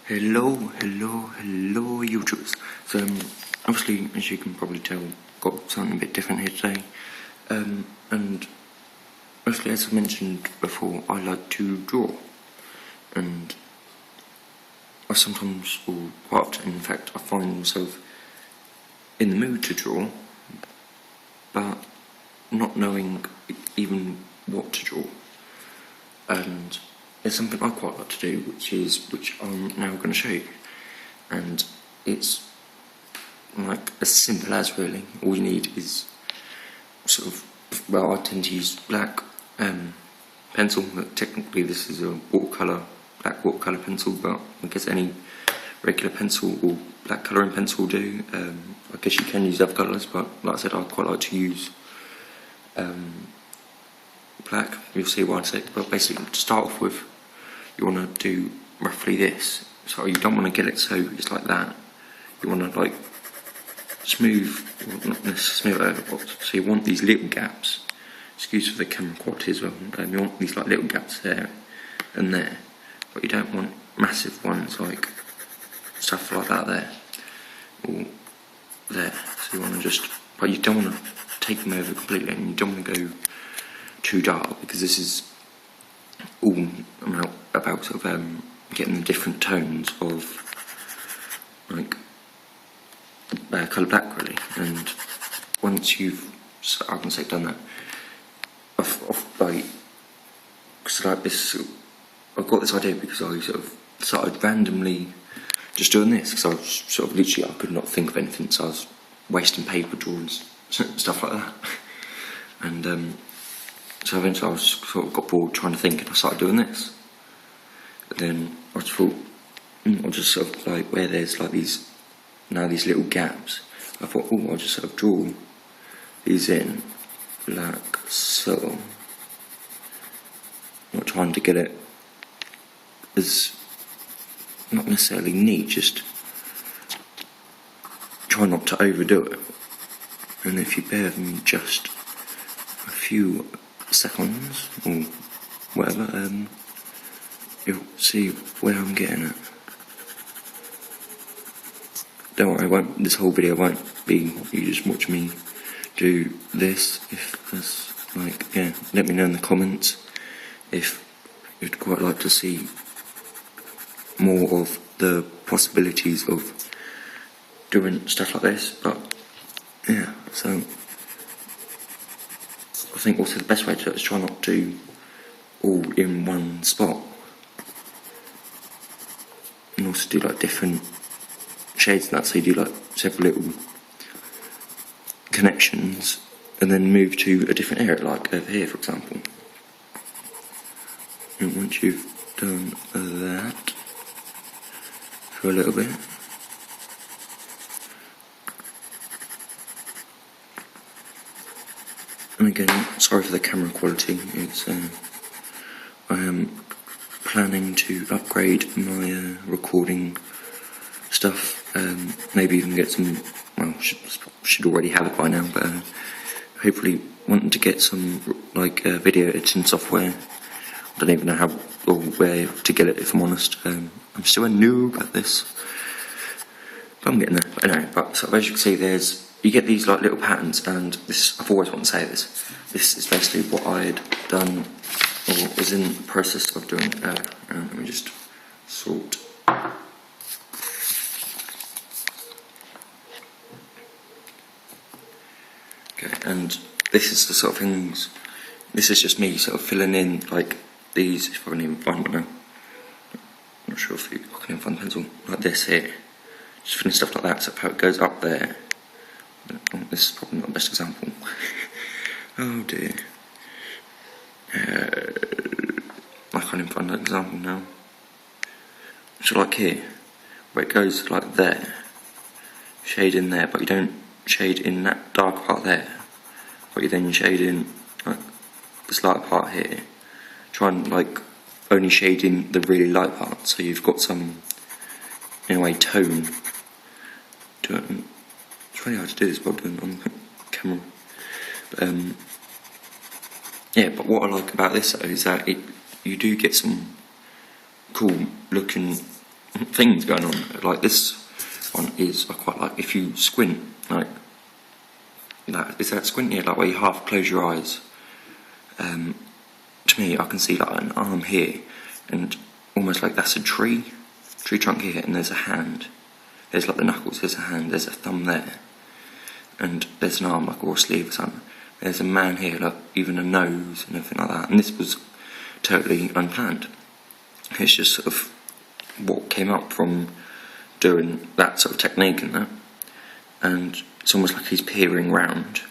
Hello, YouTubers. So, obviously, as you can probably tell, got something a bit different here today. And obviously, as I mentioned before, I like to draw, and I sometimes, or quite often, in fact, I find myself in the mood to draw, but not knowing even what to draw. And there's something I quite like to do, which I'm now going to show you, and it's like as simple as, really. All you need is sort of, well, I tend to use black pencil. Technically this is a black watercolour pencil, but I guess any regular pencil or black colouring pencil will do. I guess you can use other colours, but like I said, I quite like to use black. You'll see why I say it. But basically, to start off with, you want to do roughly this. So you don't want to get it so it's like that. You want to like smooth, not necessarily smooth over, but so you want these little gaps. Excuse for the camera quality as well. You want these like little gaps there and there, but you don't want massive ones like stuff like that there or there. So you want to just, but you don't want to take them over completely, and you don't want to go too dark, because this is all about sort of getting the different tones of like colour black, really. And once you've, I can say, done that, because like this, I got this idea because I sort of started randomly just doing this, because I was sort of literally, I could not think of anything, so I was wasting paper drawing stuff like that. And so eventually I was sort of got bored trying to think, and I started doing this. But then I just thought, I'll just sort of like, where there's like these little gaps, I thought, I'll just sort of draw these in like so. Not trying to get it as, not necessarily neat, just try not to overdo it. And if you bear with me just a few seconds or whatever, you'll see where I'm getting at. Don't worry, this whole video won't be you just watch me do this. If that's like, yeah, let me know in the comments if you'd quite like to see more of the possibilities of doing stuff like this. But yeah, so I think also the best way to do it is try not to all in one spot, and also do like different shades and that, so you do like several little connections and then move to a different area, like over here for example. And once you've done that for a little bit, and again, sorry for the camera quality, it's I am planning to upgrade my recording stuff, maybe even get some, well, should already have it by now, but hopefully wanting to get some like video editing software. I don't even know how or where to get it, if I'm honest. I'm still a noob at this, but I'm getting there. But anyway, so as you can see, you get these like little patterns, and this, I've always wanted to say this. This is basically what I had done, or was in the process of doing earlier. Let me just sort. Okay, and this is the sort of things. This is just me sort of filling in like these. If I can even find one now. I'm not sure if I can even find the pencil. Like this here. Just filling stuff like that. So how it goes up there. This is probably not the best example. Oh dear. I can't even find that example now. So like here, where it goes like there, shade in there, but you don't shade in that dark part there, but you then shade in like this light part here. Try and like only shade in the really light part, so you've got some, in a way, tone to it. It's really hard to do this while doing it on the camera. But yeah, but what I like about this though is that you do get some cool looking things going on. Like this one is, I quite like if you squint, like that. Is that squint? Yeah, like where you half close your eyes. To me, I can see like an arm here, and almost like that's a tree trunk here, and there's a hand. There's like the knuckles, there's a hand, there's a thumb there, and there's an arm like or a sleeve or something. There's a man here, like even a nose and everything like that. And this was totally unplanned. It's just sort of what came up from doing that sort of technique and that. And it's almost like he's peering round.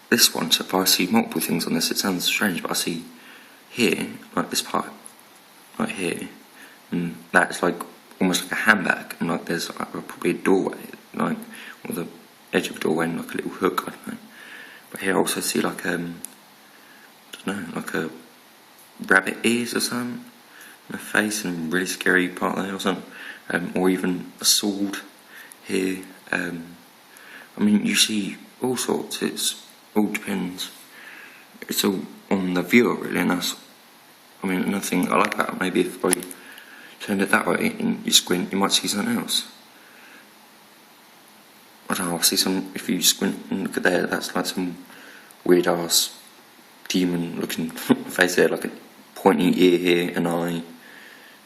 This one, so if I see multiple things on this, it sounds strange, but I see here, like this part, right here, and that's like almost like a handbag, and like there's like probably a doorway, like, or the edge of a doorway and like a little hook, I don't know. But here I also see like, I don't know, like a rabbit ears or something, and a face, and a really scary part there or something, or even a sword here. I mean, you see all sorts, it's all depends, it's all on the viewer really, and that's, I mean, another thing I like about it, maybe if I turn it that way and you squint, you might see something else. I don't know, I see some, if you squint and look at there, that's like some weird ass demon looking face there, like a pointy ear here, an eye,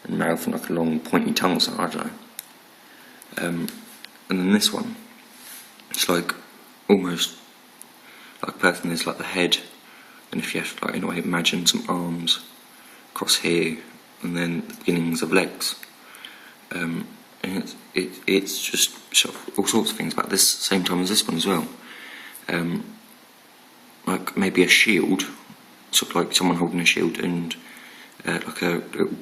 and mouth, and like a long pointy tongue or something, I don't know. And then this one, it's like almost like a person, there's like the head, and if you have to, like, in a way, imagine some arms across here, and then the beginnings of legs. And it's just sort of all sorts of things about this same time as this one as well. Like maybe a shield, sort of like someone holding a shield, and like a little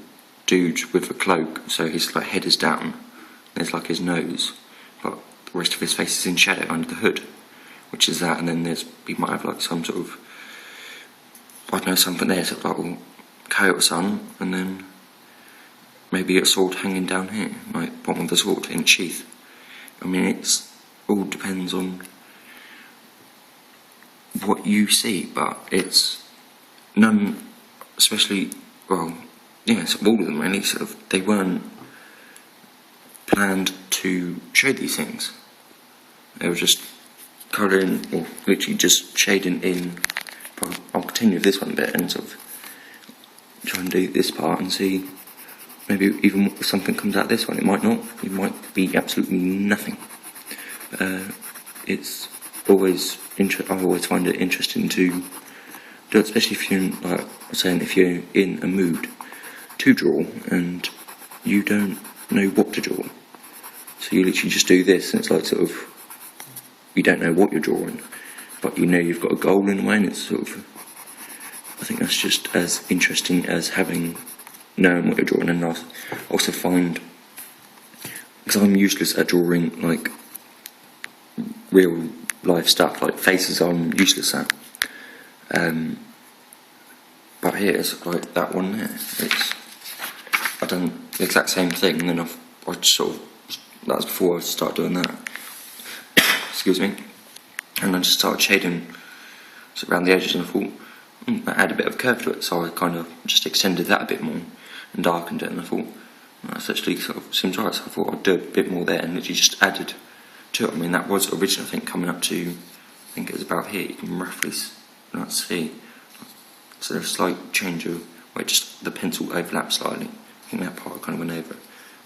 dude with a cloak, so his like head is down, there's like his nose, but the rest of his face is in shadow under the hood, which is that, and then you might have like some sort of, I don't know, something there, sort of like a coat or something, and then maybe a sword hanging down here, like bottom of the sword in its sheath. I mean, it's all depends on what you see, but it's none, especially, well, yeah, sort of all of them really, sort of, they weren't planned to show these things. They were just colouring, or literally just shading in. I'll continue with this one a bit and sort of try and do this part and see, maybe even if something comes out this one. It might not, it might be absolutely nothing. It's always I always find it interesting to do it, especially if you're in, like I was saying, if you're in a mood to draw and you don't know what to draw, so you literally just do this, and it's like sort of, you don't know what you're drawing, but you know you've got a goal in a way, and it's sort of, I think that's just as interesting as having known what you're drawing. And I also find, because I'm useless at drawing like real life stuff, like faces I'm useless at, but here it's like that one there, I've done the exact same thing, and then I just sort of, that was before I started doing that, excuse me, and I just started shading around the edges, and I thought, that add a bit of curve to it, so I kind of just extended that a bit more and darkened it, and I thought, that's actually sort of seems right, so I thought I'd do a bit more there, and literally just added to it. I mean, that was originally, I think, coming up to, I think it was about here, you can roughly see, so there's a slight change of where just the pencil overlaps slightly. I think that part kind of went over,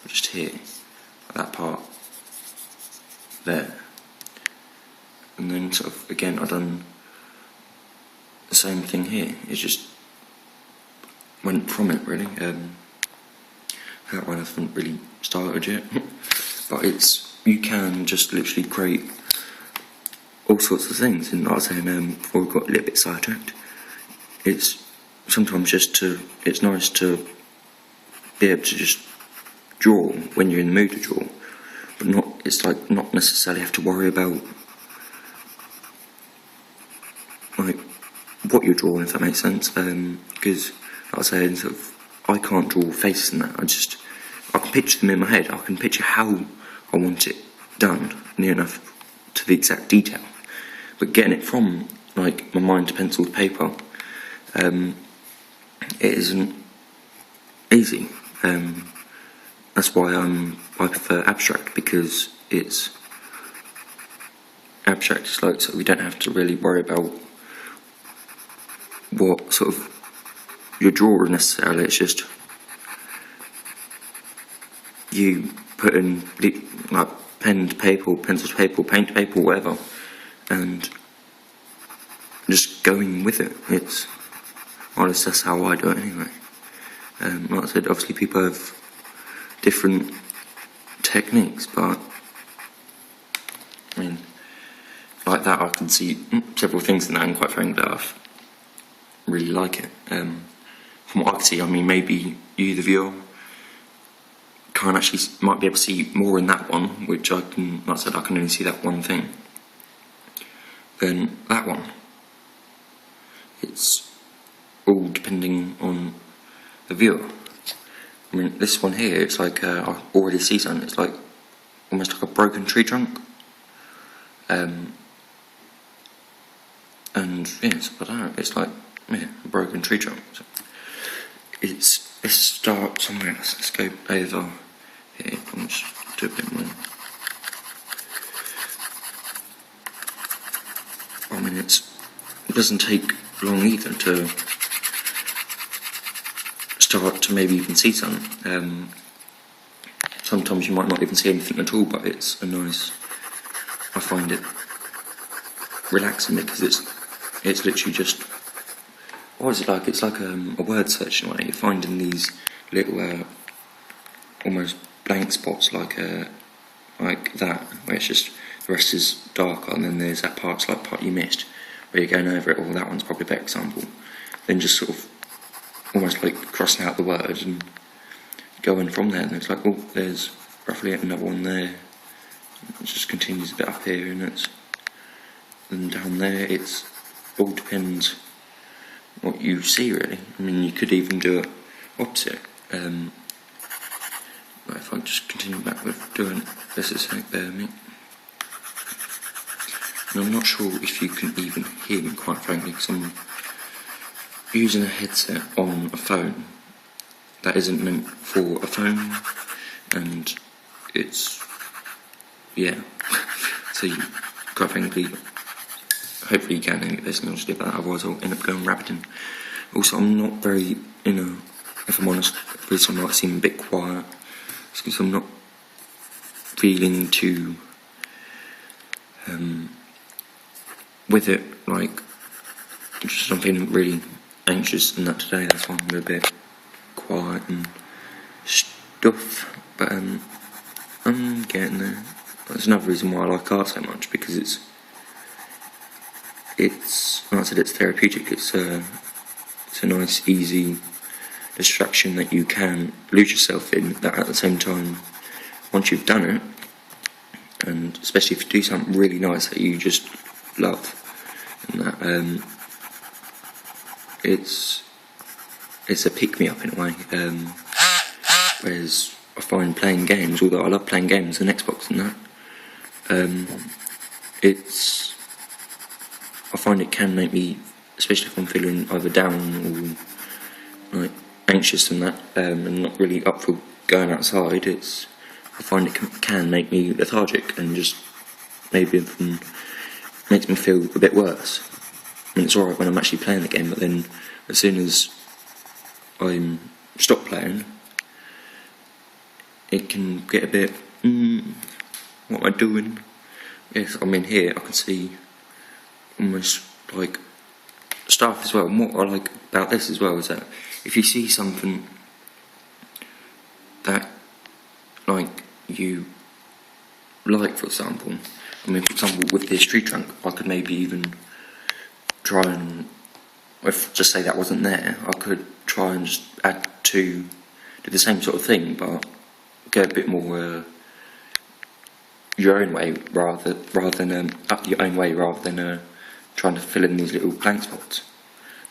but just here, that part there, and then sort of again I've done the same thing here. It just went from it really. That one I haven't really started yet, but you can just literally create all sorts of things. And like I was saying before we got a little bit sidetracked, it's sometimes it's nice to be able to just draw when you're in the mood to draw, but not necessarily have to worry about like what you're drawing, if that makes sense. Because like I was saying, sort of, I can't draw faces and that. I can picture them in my head. I can picture how I want it done, near enough to the exact detail. But getting it from like my mind to pencil to paper, it isn't easy. that's why I prefer abstract, because it's abstract. It's like, so we don't have to really worry about what sort of you're drawing necessarily. It's just you put in like pen to paper, pencil to paper, paint to paper, whatever, and just going with it. It's honest, that's how I do it anyway. Like I said, obviously people have different techniques, but I mean, like that, I can see several things in that, and quite frankly, I really like it. From what I can see, I mean, maybe you, the viewer, can't actually, might be able to see more in that one, which I can, like I said, I can only see that one thing, than that one. It's all depending on the viewer. I mean, this one here, it's like, I already see something, it's like, almost like a broken tree trunk. And, yeah, so I don't know, it's like, yeah, a broken tree trunk. So let's start somewhere else. Let's go over here, and just do a bit more. I mean, it doesn't take long either to start to maybe even see something. Sometimes you might not even see anything at all, but it's a nice, I find it relaxing, because it's literally just, what is it like? It's like a word search in a way. You're finding these little almost blank spots, like that, where it's just, the rest is darker, and then there's that part you missed, where you're going over it. Well, that one's probably a better example. Then just sort of almost like crossing out the word and going from there, and it's like, oh, there's roughly another one there. It just continues a bit up here, and down there. It's all depends what you see, really. I mean, you could even do it opposite. If I just continue back with doing this, is something there, me. And I'm not sure if you can even hear me, quite frankly, because I'm using a headset on a phone that isn't meant for a phone, and it's, yeah. So you, quite frankly, hopefully you can hear this, and I'll just do that, otherwise I'll end up going rabbiting. Also, I'm not very, if I'm honest, the reason I might seem a bit quiet is because I'm not feeling too with it, like, just I'm feeling really anxious and that today. That's why I'm a bit quiet and stuff, but I'm getting there. That's another reason why I like art so much, because it's like I said, it's therapeutic. It's a nice, easy distraction that you can lose yourself in, that at the same time, once you've done it, and especially if you do something really nice that you just love, and that it's a pick-me-up in a way. Whereas I find playing games, although I love playing games on Xbox and that, I find it can make me, especially if I'm feeling either down or like anxious and that, and not really up for going outside, I find it can make me lethargic, and just maybe makes me feel a bit worse. I mean, it's alright when I'm actually playing the game, but then as soon as I stop playing, it can get a bit, what am I doing? Yes, I mean, here I can see almost like stuff as well. And what I like about this as well is that if you see something that, like, you like, for example, I mean, for example, with this tree trunk, I could maybe even try and, if just say that wasn't there, I could try and just do the same sort of thing, but go a bit more your own way, rather than up your own way, rather than trying to fill in these little blank spots.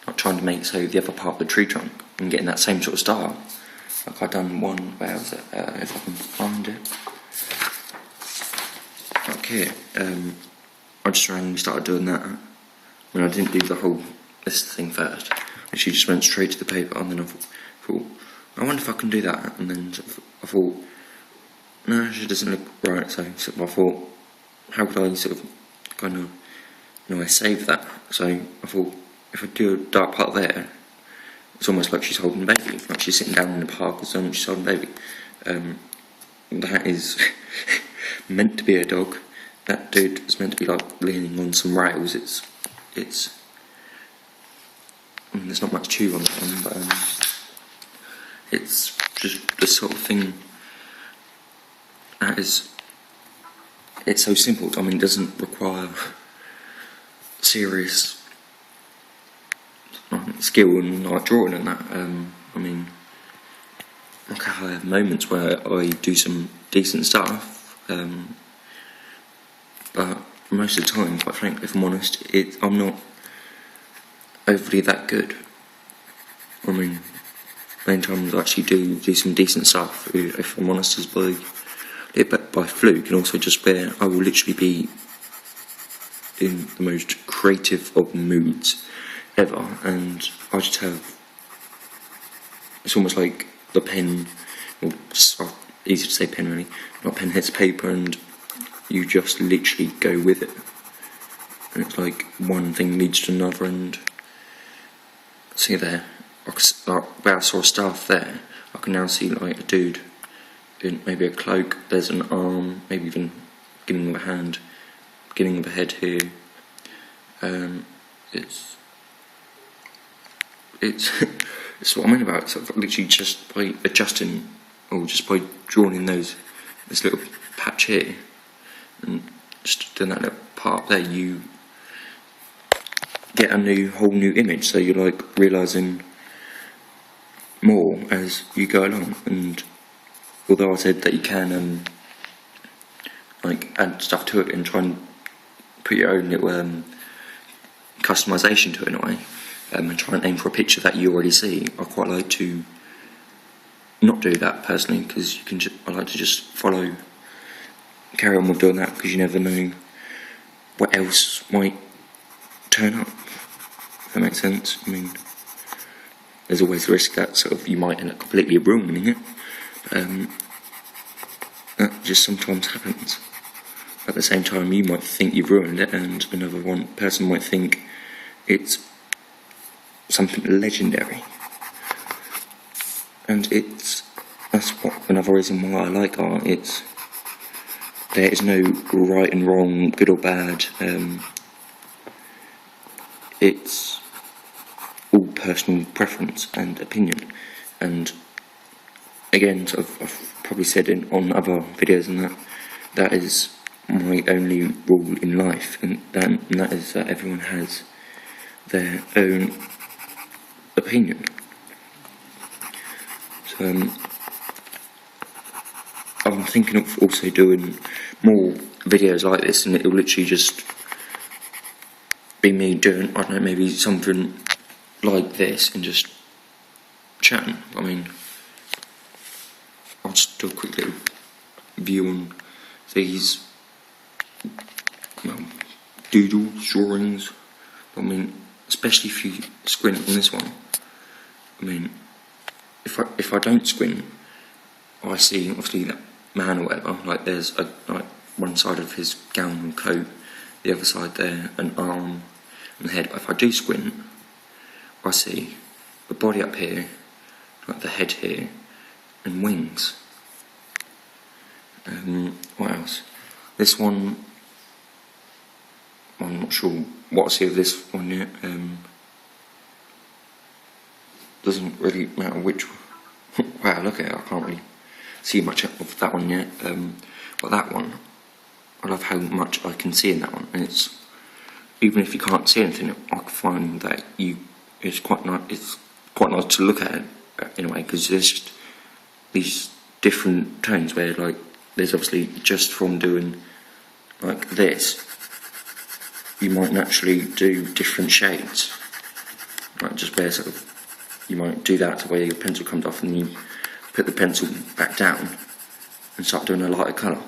Not trying to make so the other part of the tree trunk and getting that same sort of style. Like I've done one, where was it? If I can find it. Like here, I just randomly started doing that. I mean, I didn't do the whole this thing first. And she just went straight to the paper, and then I thought, I wonder if I can do that. And then I thought, no, she doesn't look right. So I thought, how could I sort of kind of, save that? So I thought, if I do a dark part there, it's almost like she's holding a baby, like she's sitting down in the park or something, she's holding a baby. That is meant to be a dog. That dude is meant to be like leaning on some rails. There's not much chew on that one, but it's just the sort of thing that is, it's so simple. I mean, it doesn't require serious skill and like drawing and that. I mean, like I have moments where I do some decent stuff, but most of the time, quite frankly, if I'm honest, I'm not overly that good. I mean, many times I actually do some decent stuff, if I'm honest, is by fluke, and also just where I will literally be in the most creative of moods ever, and I just have, it's almost like the pen, or easy to say pen really, not pen hits paper and you just literally go with it, and it's like one thing leads to another. And see there, where I saw stuff there, I can now see like a dude in maybe a cloak, there's an arm, maybe even beginning of a hand, beginning of a head here. It's what I mean about it. So literally just by adjusting, or just by drawing in this little patch here, and just doing that little part there, you get a whole new image. So you're like realising more as you go along. And although I said that you can like add stuff to it and try and put your own little customization to it in a way, and try and aim for a picture that you already see, I quite like to not do that personally, because I like to just carry on with doing that, because you never know what else might turn up, if that makes sense. I mean, there's always the risk that sort of you might end up completely ruining it. That just sometimes happens. At the same time, you might think you've ruined it, and another person might think it's something legendary. And that's another reason why I like art. There is no right and wrong, good or bad. It's all personal preference and opinion. And again, sort of, I've probably said on other videos and that is my only rule in life, and that is that everyone has their own opinion. So I'm thinking of also doing more videos like this, and it'll literally just be me doing, I don't know, maybe something like this and just chatting. I mean, I'll just do a quick little view on these doodles, drawings. I mean, especially if you squint on this one. I mean, if I don't squint, I see obviously that man or whatever. Like there's like one side of his gown and coat, the other side there, an arm and the head. If I do squint, I see the body up here, like the head here, and wings. What else? This one, I'm not sure what I see of this one yet. Doesn't really matter which. Wow, look at it, I can't really see much of that one yet. But that one, I love how much I can see in that one, and it's, even if you can't see anything, I find that it's quite nice to look at it in a way, because there's just these different tones where, like, there's obviously just from doing like this, you might naturally do different shades, like just where sort of you might do that to where your pencil comes off and you put the pencil back down and start doing a lighter colour,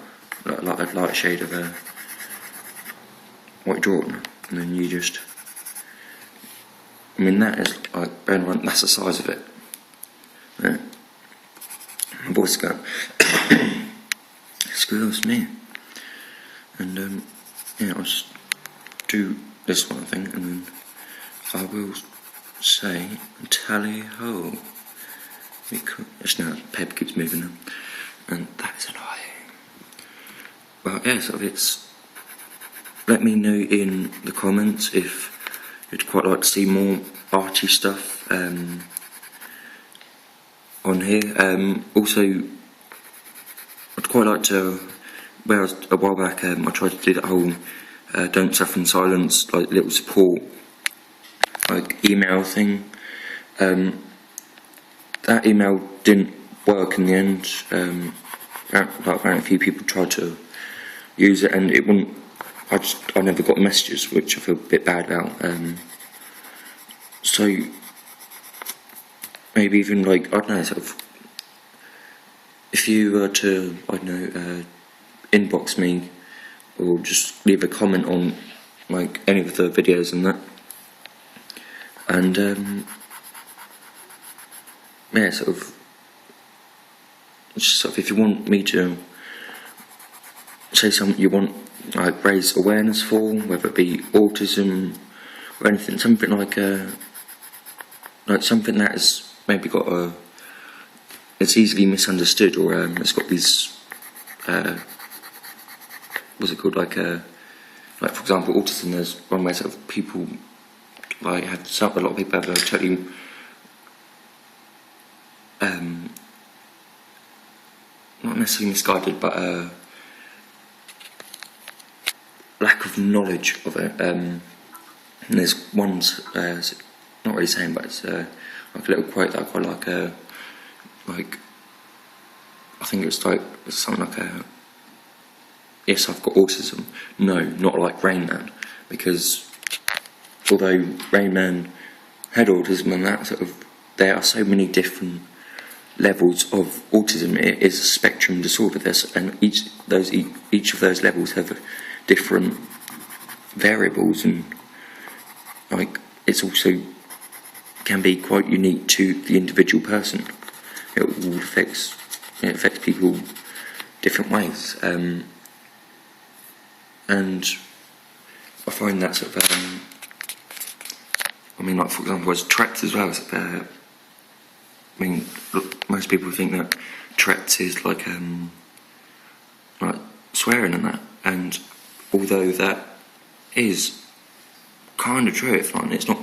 like a lighter shade of what you're drawing, and then you just, I mean, that is like, bear in mind, that's the size of it. Yeah. My voice is going. loves me. And yeah, I'll just do this one thing, and then I will say tally ho. Because now Pep keeps moving them, and that is annoying. But yeah, so let me know in the comments if you'd quite like to see more arty stuff on here. Also, I'd quite like to, a while back I tried to do that whole don't suffer in silence, like little support like email thing. That email didn't work in the end. Apparently a few people tried to use it and it wouldn't. I never got messages, which I feel a bit bad about. So maybe even like, I don't know, sort of, if you were to, I don't know, inbox me or just leave a comment on like any of the videos and that, and yeah, sort of if you want me to say something you want, like raise awareness for, whether it be autism or anything, something like something that has maybe got it's easily misunderstood, or it's got these what's it called, like for example autism, there's one way sort of people like a lot of people have a totally not necessarily misguided, but lack of knowledge of it. And there's one's not really saying, but it's like a little quote that I quite like. I think it's like something like yes, I've got autism. No, not like Rain Man, because although Rain Man had autism and that sort of, there are so many different levels of autism. It is a spectrum disorder. And each of those levels have different variables, and like it's also can be quite unique to the individual person. It affects people different ways, and I find that sort of I mean, like for example, as Tourette's as well. I mean, look, most people think that Tourette's is like swearing and that, and although that is kind of true, it's not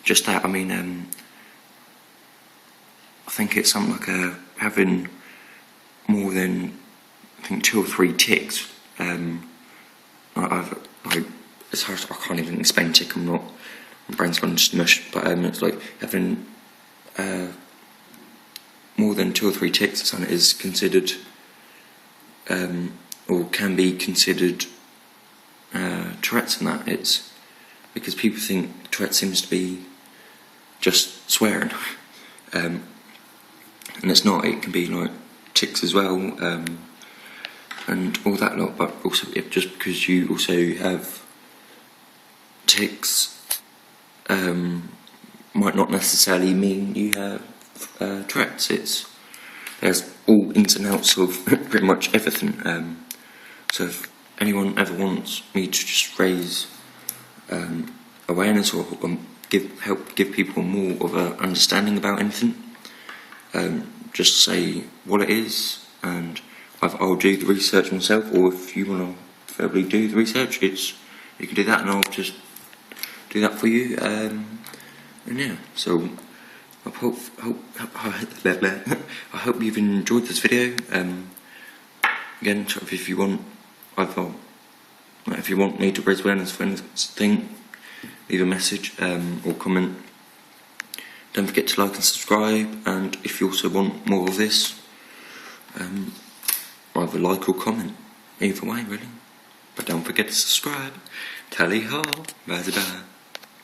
just that. I mean, I think it's something like having more than, I think, 2 or 3 ticks. It's hard. I can't even explain tick. My brain's gone smush. But it's like having more than 2 or 3 ticks or something is considered, or can be considered Tourette's, and that it's because people think Tourette's seems to be just swearing, and it's not. It can be like tics as well, and all that lot. But also, just because you also have tics, might not necessarily mean you have Tourette's. There's all ins and outs of pretty much everything. So if anyone ever wants me to just raise awareness or help give people more of an understanding about anything, just say what it is, and either I'll do the research myself, or if you want to verbally do the research, you can do that, and I'll just do that for you. And yeah, so I hope you've enjoyed this video. Again, if you want me to raise awareness for anything, leave a message or comment. Don't forget to like and subscribe, and if you also want more of this, either like or comment. Either way, really. But don't forget to subscribe. Tally ho, bye bye.